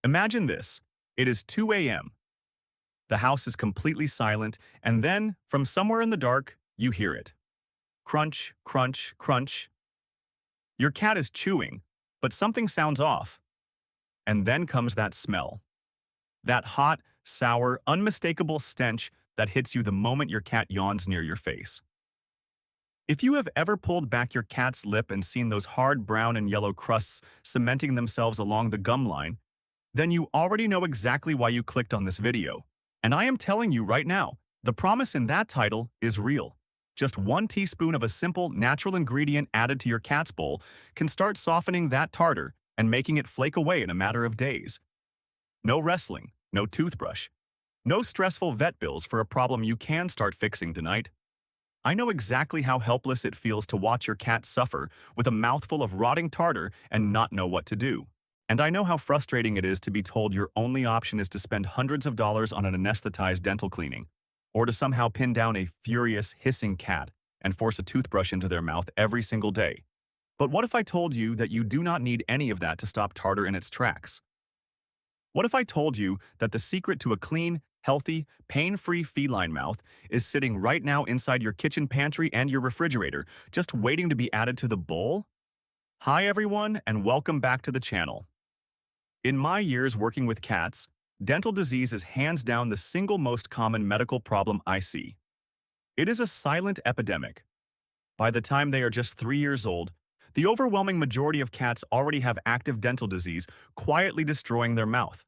Imagine this. It is 2 a.m. The house is completely silent, and then, from somewhere in the dark, you hear it. Crunch, crunch, crunch. Your cat is chewing, but something sounds off. And then comes that smell. That hot, sour, unmistakable stench that hits you the moment your cat yawns near your face. If you have ever pulled back your cat's lip and seen those hard brown and yellow crusts cementing themselves along the gum line, then you already know exactly why you clicked on this video. And I am telling you right now, the promise in that title is real. Just 1 teaspoon of a simple, natural ingredient added to your cat's bowl can start softening that tartar and making it flake away in a matter of days. No wrestling, no toothbrush, no stressful vet bills for a problem you can start fixing tonight. I know exactly how helpless it feels to watch your cat suffer with a mouthful of rotting tartar and not know what to do. And I know how frustrating it is to be told your only option is to spend hundreds of dollars on an anesthetized dental cleaning, or to somehow pin down a furious, hissing cat and force a toothbrush into their mouth every single day. But what if I told you that you do not need any of that to stop tartar in its tracks? What if I told you that the secret to a clean, healthy, pain-free feline mouth is sitting right now inside your kitchen pantry and your refrigerator, just waiting to be added to the bowl? Hi everyone, and welcome back to the channel. In my years working with cats, dental disease is hands down the single most common medical problem I see. It is a silent epidemic. By the time they are just 3 years old, the overwhelming majority of cats already have active dental disease quietly destroying their mouth.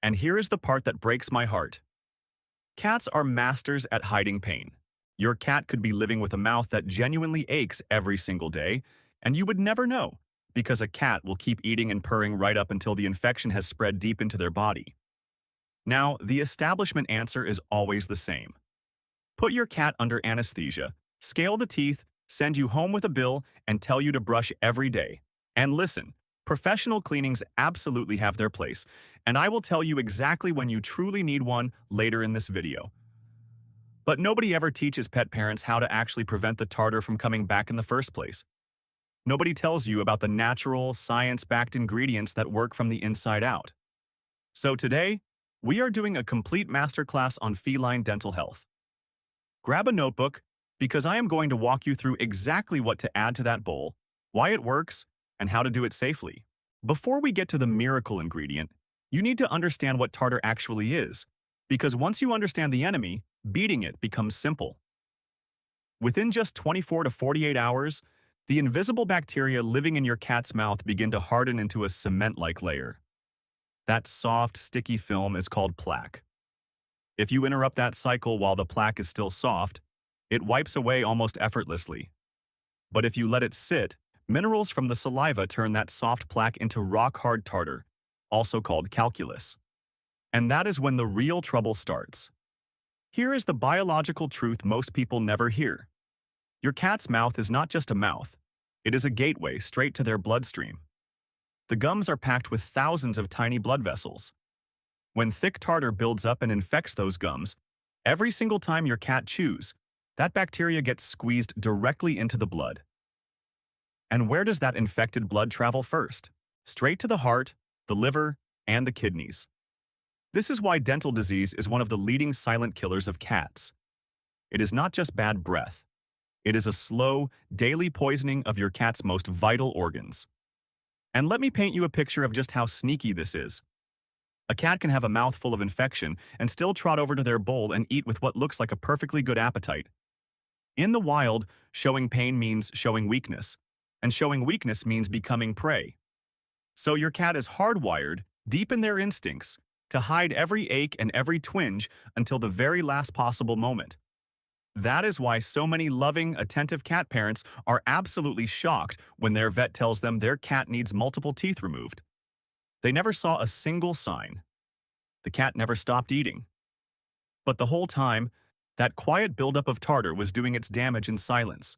And here is the part that breaks my heart. Cats are masters at hiding pain. Your cat could be living with a mouth that genuinely aches every single day, and you would never know, because a cat will keep eating and purring right up until the infection has spread deep into their body. Now, the establishment answer is always the same. Put your cat under anesthesia, scale the teeth, send you home with a bill, and tell you to brush every day. And listen, professional cleanings absolutely have their place, and I will tell you exactly when you truly need one later in this video. But nobody ever teaches pet parents how to actually prevent the tartar from coming back in the first place. Nobody tells you about the natural, science-backed ingredients that work from the inside out. So today, we are doing a complete masterclass on feline dental health. Grab a notebook, because I am going to walk you through exactly what to add to that bowl, why it works, and how to do it safely. Before we get to the miracle ingredient, you need to understand what tartar actually is, because once you understand the enemy, beating it becomes simple. Within just 24 to 48 hours, the invisible bacteria living in your cat's mouth begin to harden into a cement-like layer. That soft, sticky film is called plaque. If you interrupt that cycle while the plaque is still soft, it wipes away almost effortlessly. But if you let it sit, minerals from the saliva turn that soft plaque into rock-hard tartar, also called calculus. And that is when the real trouble starts. Here is the biological truth most people never hear. Your cat's mouth is not just a mouth. It is a gateway straight to their bloodstream. The gums are packed with thousands of tiny blood vessels. When thick tartar builds up and infects those gums, every single time your cat chews, that bacteria gets squeezed directly into the blood. And where does that infected blood travel first? Straight to the heart, the liver, and the kidneys. This is why dental disease is one of the leading silent killers of cats. It is not just bad breath. It is a slow, daily poisoning of your cat's most vital organs. And let me paint you a picture of just how sneaky this is. A cat can have a mouthful of infection and still trot over to their bowl and eat with what looks like a perfectly good appetite. In the wild, showing pain means showing weakness, and showing weakness means becoming prey. So your cat is hardwired, deep in their instincts, to hide every ache and every twinge until the very last possible moment. That is why so many loving, attentive cat parents are absolutely shocked when their vet tells them their cat needs multiple teeth removed. They never saw a single sign. The cat never stopped eating. But the whole time, that quiet buildup of tartar was doing its damage in silence.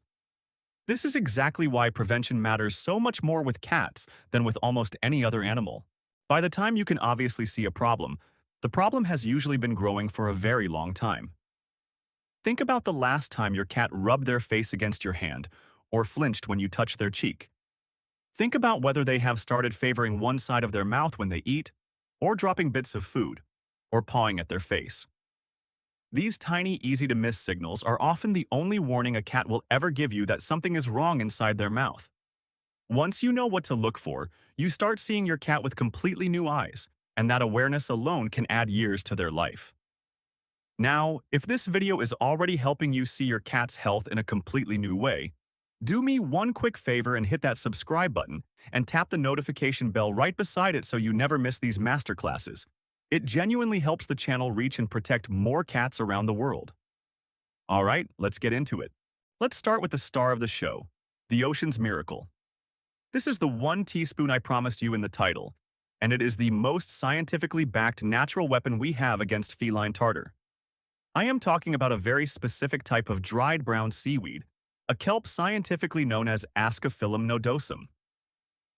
This is exactly why prevention matters so much more with cats than with almost any other animal. By the time you can obviously see a problem, the problem has usually been growing for a very long time. Think about the last time your cat rubbed their face against your hand or flinched when you touched their cheek. Think about whether they have started favoring one side of their mouth when they eat or dropping bits of food, or pawing at their face. These tiny, easy-to-miss signals are often the only warning a cat will ever give you that something is wrong inside their mouth. Once you know what to look for, you start seeing your cat with completely new eyes, and that awareness alone can add years to their life. Now, if this video is already helping you see your cat's health in a completely new way, do me one quick favor and hit that subscribe button and tap the notification bell right beside it so you never miss these masterclasses. It genuinely helps the channel reach and protect more cats around the world. Alright, let's get into it. Let's start with the star of the show, the ocean's miracle. This is the 1 teaspoon I promised you in the title, and it is the most scientifically backed natural weapon we have against feline tartar. I am talking about a very specific type of dried brown seaweed, a kelp scientifically known as Ascophyllum nodosum.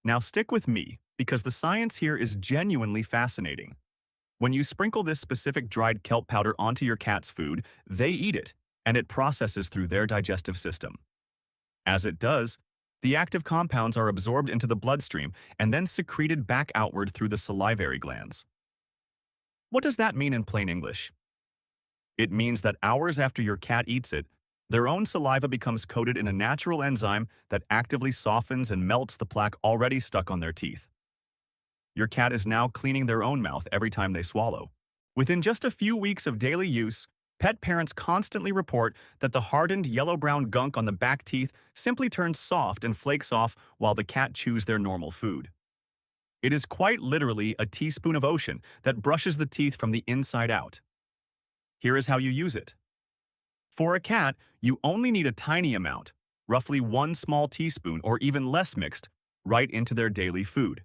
Now stick with me, because the science here is genuinely fascinating. When you sprinkle this specific dried kelp powder onto your cat's food, they eat it, and it processes through their digestive system. As it does, the active compounds are absorbed into the bloodstream and then secreted back outward through the salivary glands. What does that mean in plain English? It means that hours after your cat eats it, their own saliva becomes coated in a natural enzyme that actively softens and melts the plaque already stuck on their teeth. Your cat is now cleaning their own mouth every time they swallow. Within just a few weeks of daily use, pet parents constantly report that the hardened yellow-brown gunk on the back teeth simply turns soft and flakes off while the cat chews their normal food. It is quite literally a teaspoon of ocean that brushes the teeth from the inside out. Here is how you use it. For a cat, you only need a tiny amount, roughly 1 small teaspoon or even less mixed, right into their daily food.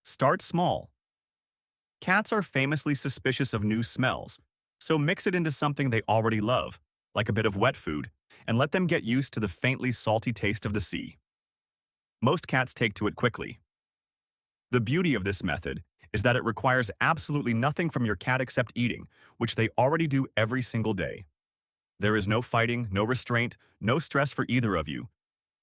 Start small. Cats are famously suspicious of new smells, so mix it into something they already love, like a bit of wet food, and let them get used to the faintly salty taste of the sea. Most cats take to it quickly. The beauty of this method is that it requires absolutely nothing from your cat except eating, which they already do every single day. There is no fighting, no restraint, no stress for either of you.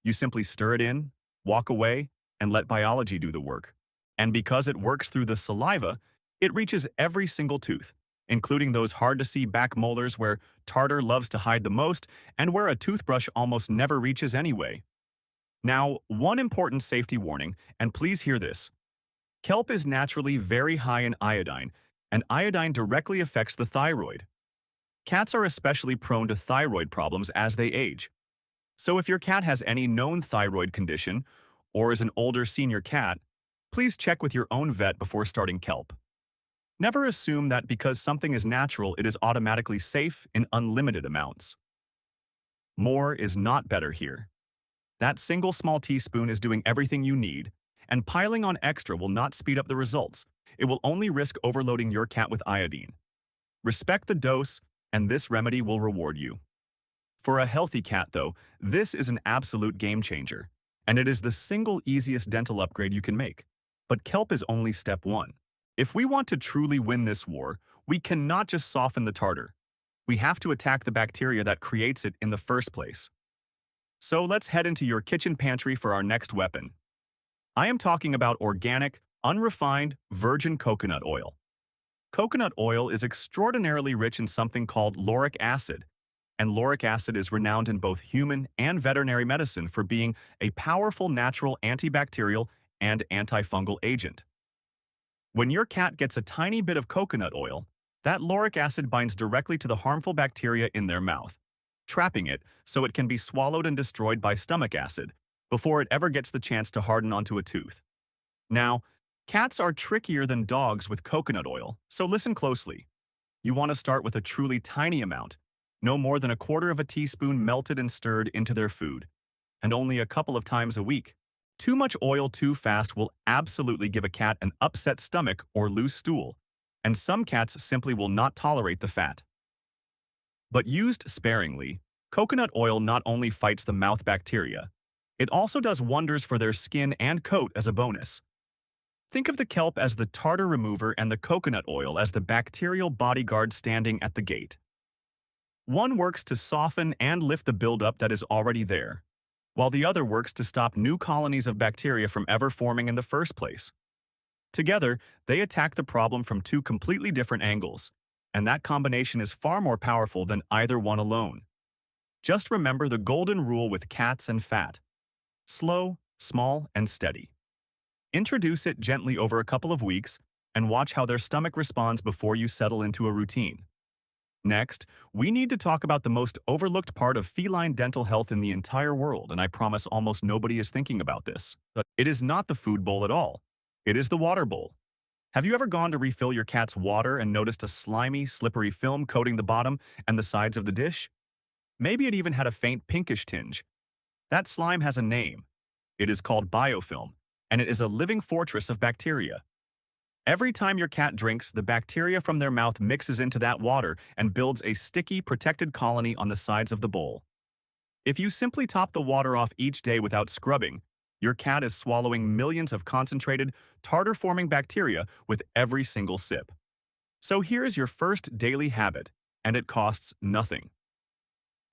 You simply stir it in, walk away, and let biology do the work. And because it works through the saliva, it reaches every single tooth, including those hard-to-see back molars where tartar loves to hide the most and where a toothbrush almost never reaches anyway. Now, one important safety warning, and please hear this. Kelp is naturally very high in iodine, and iodine directly affects the thyroid. Cats are especially prone to thyroid problems as they age. So if your cat has any known thyroid condition, or is an older senior cat, please check with your own vet before starting kelp. Never assume that because something is natural, it is automatically safe in unlimited amounts. More is not better here. That single small teaspoon is doing everything you need, and piling on extra will not speed up the results. It will only risk overloading your cat with iodine. Respect the dose, and this remedy will reward you. For a healthy cat, though, this is an absolute game changer, and it is the single easiest dental upgrade you can make. But kelp is only step 1. If we want to truly win this war, we cannot just soften the tartar. We have to attack the bacteria that creates it in the first place. So let's head into your kitchen pantry for our next weapon. I am talking about organic, unrefined, virgin coconut oil. Coconut oil is extraordinarily rich in something called lauric acid, and lauric acid is renowned in both human and veterinary medicine for being a powerful natural antibacterial and antifungal agent. When your cat gets a tiny bit of coconut oil, that lauric acid binds directly to the harmful bacteria in their mouth, trapping it so it can be swallowed and destroyed by stomach acid before it ever gets the chance to harden onto a tooth. Now, cats are trickier than dogs with coconut oil, so listen closely. You want to start with a truly tiny amount, no more than 1/4 teaspoon melted and stirred into their food, and only a couple of times a week. Too much oil too fast will absolutely give a cat an upset stomach or loose stool, and some cats simply will not tolerate the fat. But used sparingly, coconut oil not only fights the mouth bacteria, it also does wonders for their skin and coat as a bonus. Think of the kelp as the tartar remover and the coconut oil as the bacterial bodyguard standing at the gate. One works to soften and lift the buildup that is already there, while the other works to stop new colonies of bacteria from ever forming in the first place. Together, they attack the problem from two completely different angles, and that combination is far more powerful than either one alone. Just remember the golden rule with cats and fat: slow, small, and steady. Introduce it gently over a couple of weeks and watch how their stomach responds before you settle into a routine. Next, we need to talk about the most overlooked part of feline dental health in the entire world, and I promise almost nobody is thinking about this. But it is not the food bowl at all. It is the water bowl. Have you ever gone to refill your cat's water and noticed a slimy, slippery film coating the bottom and the sides of the dish? Maybe it even had a faint pinkish tinge. That slime has a name. It is called biofilm, and it is a living fortress of bacteria. Every time your cat drinks, the bacteria from their mouth mixes into that water and builds a sticky, protected colony on the sides of the bowl. If you simply top the water off each day without scrubbing, your cat is swallowing millions of concentrated, tartar-forming bacteria with every single sip. So here's your first daily habit, and it costs nothing.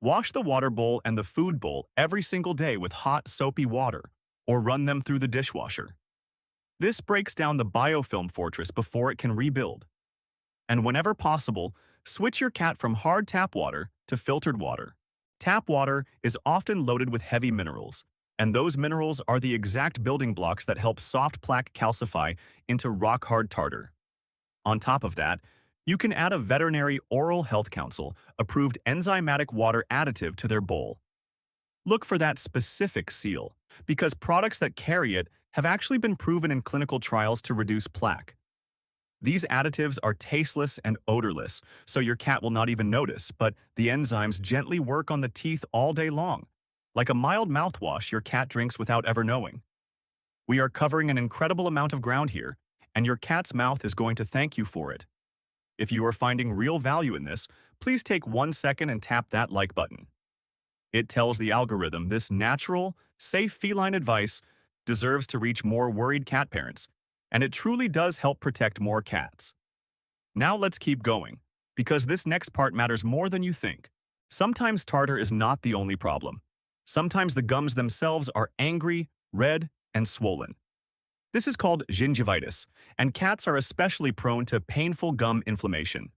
Wash the water bowl and the food bowl every single day with hot, soapy water, or run them through the dishwasher. This breaks down the biofilm fortress before it can rebuild. And whenever possible, switch your cat from hard tap water to filtered water. Tap water is often loaded with heavy minerals, and those minerals are the exact building blocks that help soft plaque calcify into rock-hard tartar. On top of that, you can add a veterinary Oral Health Council approved enzymatic water additive to their bowl. Look for that specific seal, because products that carry it have actually been proven in clinical trials to reduce plaque. These additives are tasteless and odorless, so your cat will not even notice, but the enzymes gently work on the teeth all day long, like a mild mouthwash your cat drinks without ever knowing. We are covering an incredible amount of ground here, and your cat's mouth is going to thank you for it. If you are finding real value in this, please take 1 second and tap that like button. It tells the algorithm this natural, safe feline advice deserves to reach more worried cat parents, and it truly does help protect more cats. Now let's keep going, because this next part matters more than you think. Sometimes tartar is not the only problem. Sometimes the gums themselves are angry, red, and swollen. This is called gingivitis, and cats are especially prone to painful gum inflammation.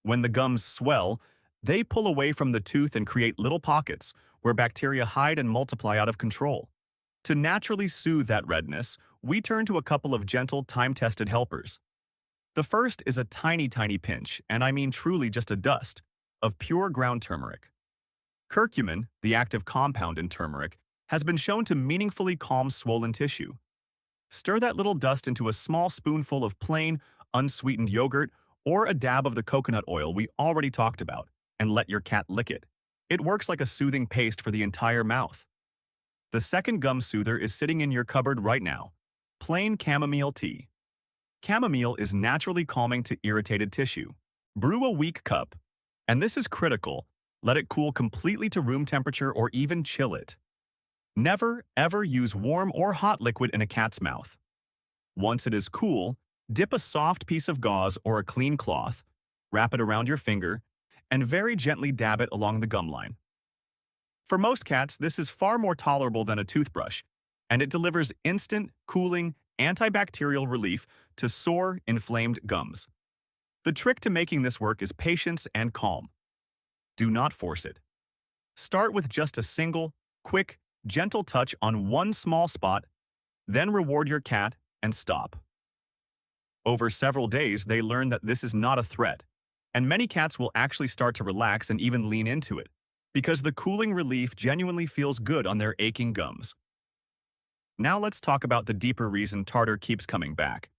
When the gums swell, they pull away from the tooth and create little pockets where bacteria hide and multiply out of control. To naturally soothe that redness, we turn to a couple of gentle, time-tested helpers. The first is a tiny pinch, and I mean truly just a dust, of pure ground turmeric. Curcumin, the active compound in turmeric, has been shown to meaningfully calm swollen tissue. Stir that little dust into a small spoonful of plain, unsweetened yogurt or a dab of the coconut oil we already talked about, and let your cat lick it. It works like a soothing paste for the entire mouth. The second gum soother is sitting in your cupboard right now: plain chamomile tea. Chamomile is naturally calming to irritated tissue. Brew a weak cup, and this is critical. Let it cool completely to room temperature or even chill it. Never, ever use warm or hot liquid in a cat's mouth. Once it is cool, dip a soft piece of gauze or a clean cloth, wrap it around your finger, and very gently dab it along the gum line. For most cats, this is far more tolerable than a toothbrush, and it delivers instant, cooling, antibacterial relief to sore, inflamed gums. The trick to making this work is patience and calm. Do not force it. Start with just a single, quick, gentle touch on one small spot, then reward your cat and stop. Over several days, they learn that this is not a threat, and many cats will actually start to relax and even lean into it, because the cooling relief genuinely feels good on their aching gums. Now let's talk about the deeper reason tartar keeps coming back,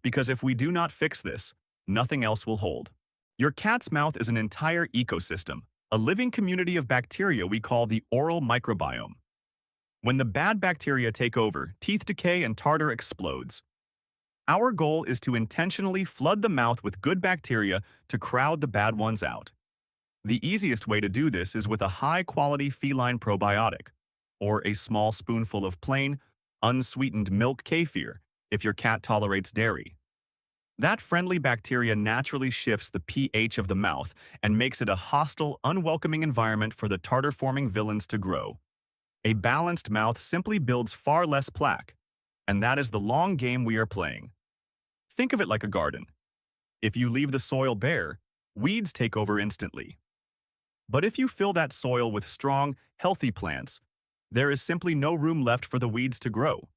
because if we do not fix this, nothing else will hold. Your cat's mouth is an entire ecosystem, a living community of bacteria we call the oral microbiome. When the bad bacteria take over, teeth decay and tartar explodes. Our goal is to intentionally flood the mouth with good bacteria to crowd the bad ones out. The easiest way to do this is with a high-quality feline probiotic, or a small spoonful of plain, unsweetened milk kefir if your cat tolerates dairy. That friendly bacteria naturally shifts the pH of the mouth and makes it a hostile, unwelcoming environment for the tartar-forming villains to grow. A balanced mouth simply builds far less plaque, and that is the long game we are playing. Think of it like a garden. If you leave the soil bare, weeds take over instantly. But if you fill that soil with strong, healthy plants, there is simply no room left for the weeds to grow.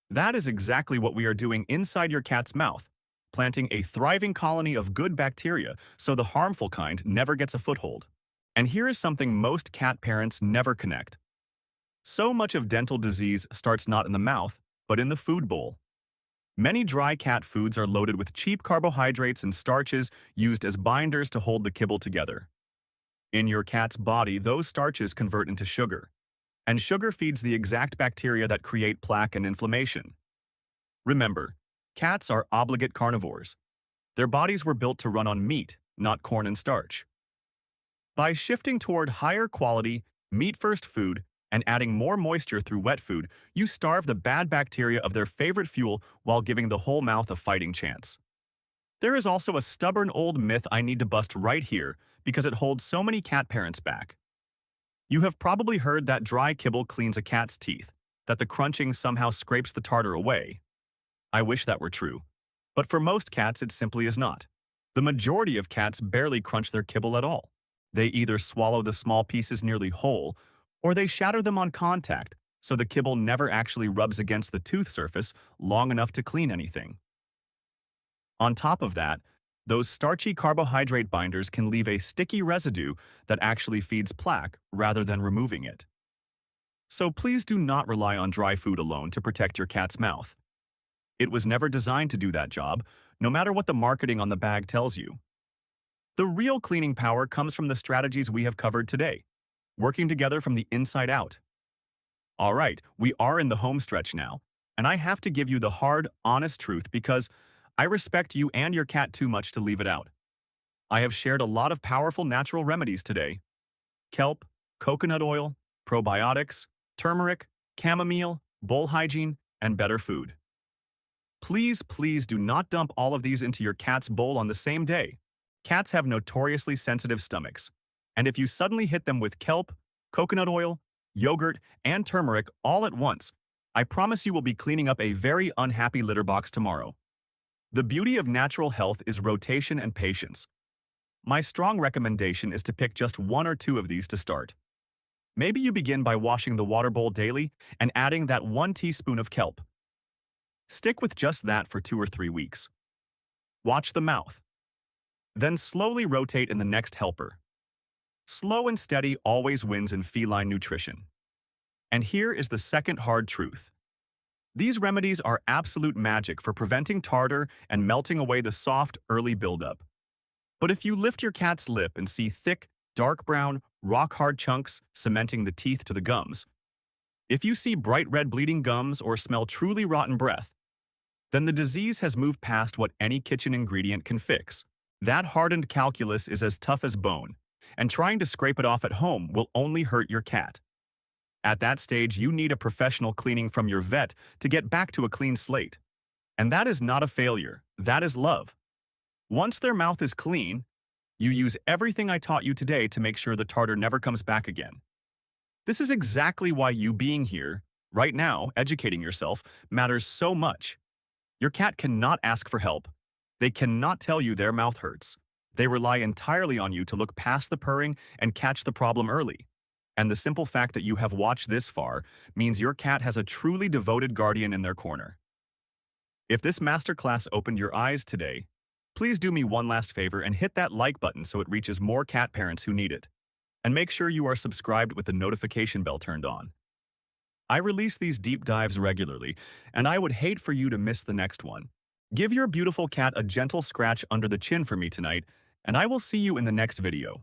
That is exactly what we are doing inside your cat's mouth, planting a thriving colony of good bacteria so the harmful kind never gets a foothold. And here is something most cat parents never connect. So much of dental disease starts not in the mouth, but in the food bowl. Many dry cat foods are loaded with cheap carbohydrates and starches used as binders to hold the kibble together. In your cat's body, those starches convert into sugar, and sugar feeds the exact bacteria that create plaque and inflammation. Remember, cats are obligate carnivores. Their bodies were built to run on meat, not corn and starch. By shifting toward higher quality, meat-first food and adding more moisture through wet food, you starve the bad bacteria of their favorite fuel while giving the whole mouth a fighting chance. There is also a stubborn old myth I need to bust right here because it holds so many cat parents back. You have probably heard that dry kibble cleans a cat's teeth, that the crunching somehow scrapes the tartar away. I wish that were true, but for most cats it simply is not. The majority of cats barely crunch their kibble at all. They either swallow the small pieces nearly whole, or they shatter them on contact, so the kibble never actually rubs against the tooth surface long enough to clean anything. On top of that, those starchy carbohydrate binders can leave a sticky residue that actually feeds plaque rather than removing it. So please do not rely on dry food alone to protect your cat's mouth. It was never designed to do that job, no matter what the marketing on the bag tells you. The real cleaning power comes from the strategies we have covered today, working together from the inside out. All right, we are in the home stretch now, and I have to give you the hard, honest truth because I respect you and your cat too much to leave it out. I have shared a lot of powerful natural remedies today. Kelp, coconut oil, probiotics, turmeric, chamomile, bowl hygiene, and better food. Please, please do not dump all of these into your cat's bowl on the same day. Cats have notoriously sensitive stomachs, and if you suddenly hit them with kelp, coconut oil, yogurt, and turmeric all at once, I promise you will be cleaning up a very unhappy litter box tomorrow. The beauty of natural health is rotation and patience. My strong recommendation is to pick just 1 or 2 of these to start. Maybe you begin by washing the water bowl daily and adding that 1 teaspoon of kelp. Stick with just that for 2 or 3 weeks. Watch the mouth. Then slowly rotate in the next helper. Slow and steady always wins in feline nutrition. And here is the second hard truth. These remedies are absolute magic for preventing tartar and melting away the soft, early buildup. But if you lift your cat's lip and see thick, dark brown, rock-hard chunks cementing the teeth to the gums, if you see bright red bleeding gums or smell truly rotten breath, then the disease has moved past what any kitchen ingredient can fix. That hardened calculus is as tough as bone, and trying to scrape it off at home will only hurt your cat. At that stage, you need a professional cleaning from your vet to get back to a clean slate. And that is not a failure, that is love. Once their mouth is clean, you use everything I taught you today to make sure the tartar never comes back again. This is exactly why you being here, right now, educating yourself, matters so much. Your cat cannot ask for help. They cannot tell you their mouth hurts. They rely entirely on you to look past the purring and catch the problem early. And the simple fact that you have watched this far means your cat has a truly devoted guardian in their corner. If this masterclass opened your eyes today, please do me one last favor and hit that like button so it reaches more cat parents who need it. And make sure you are subscribed with the notification bell turned on. I release these deep dives regularly, and I would hate for you to miss the next one. Give your beautiful cat a gentle scratch under the chin for me tonight, and I will see you in the next video.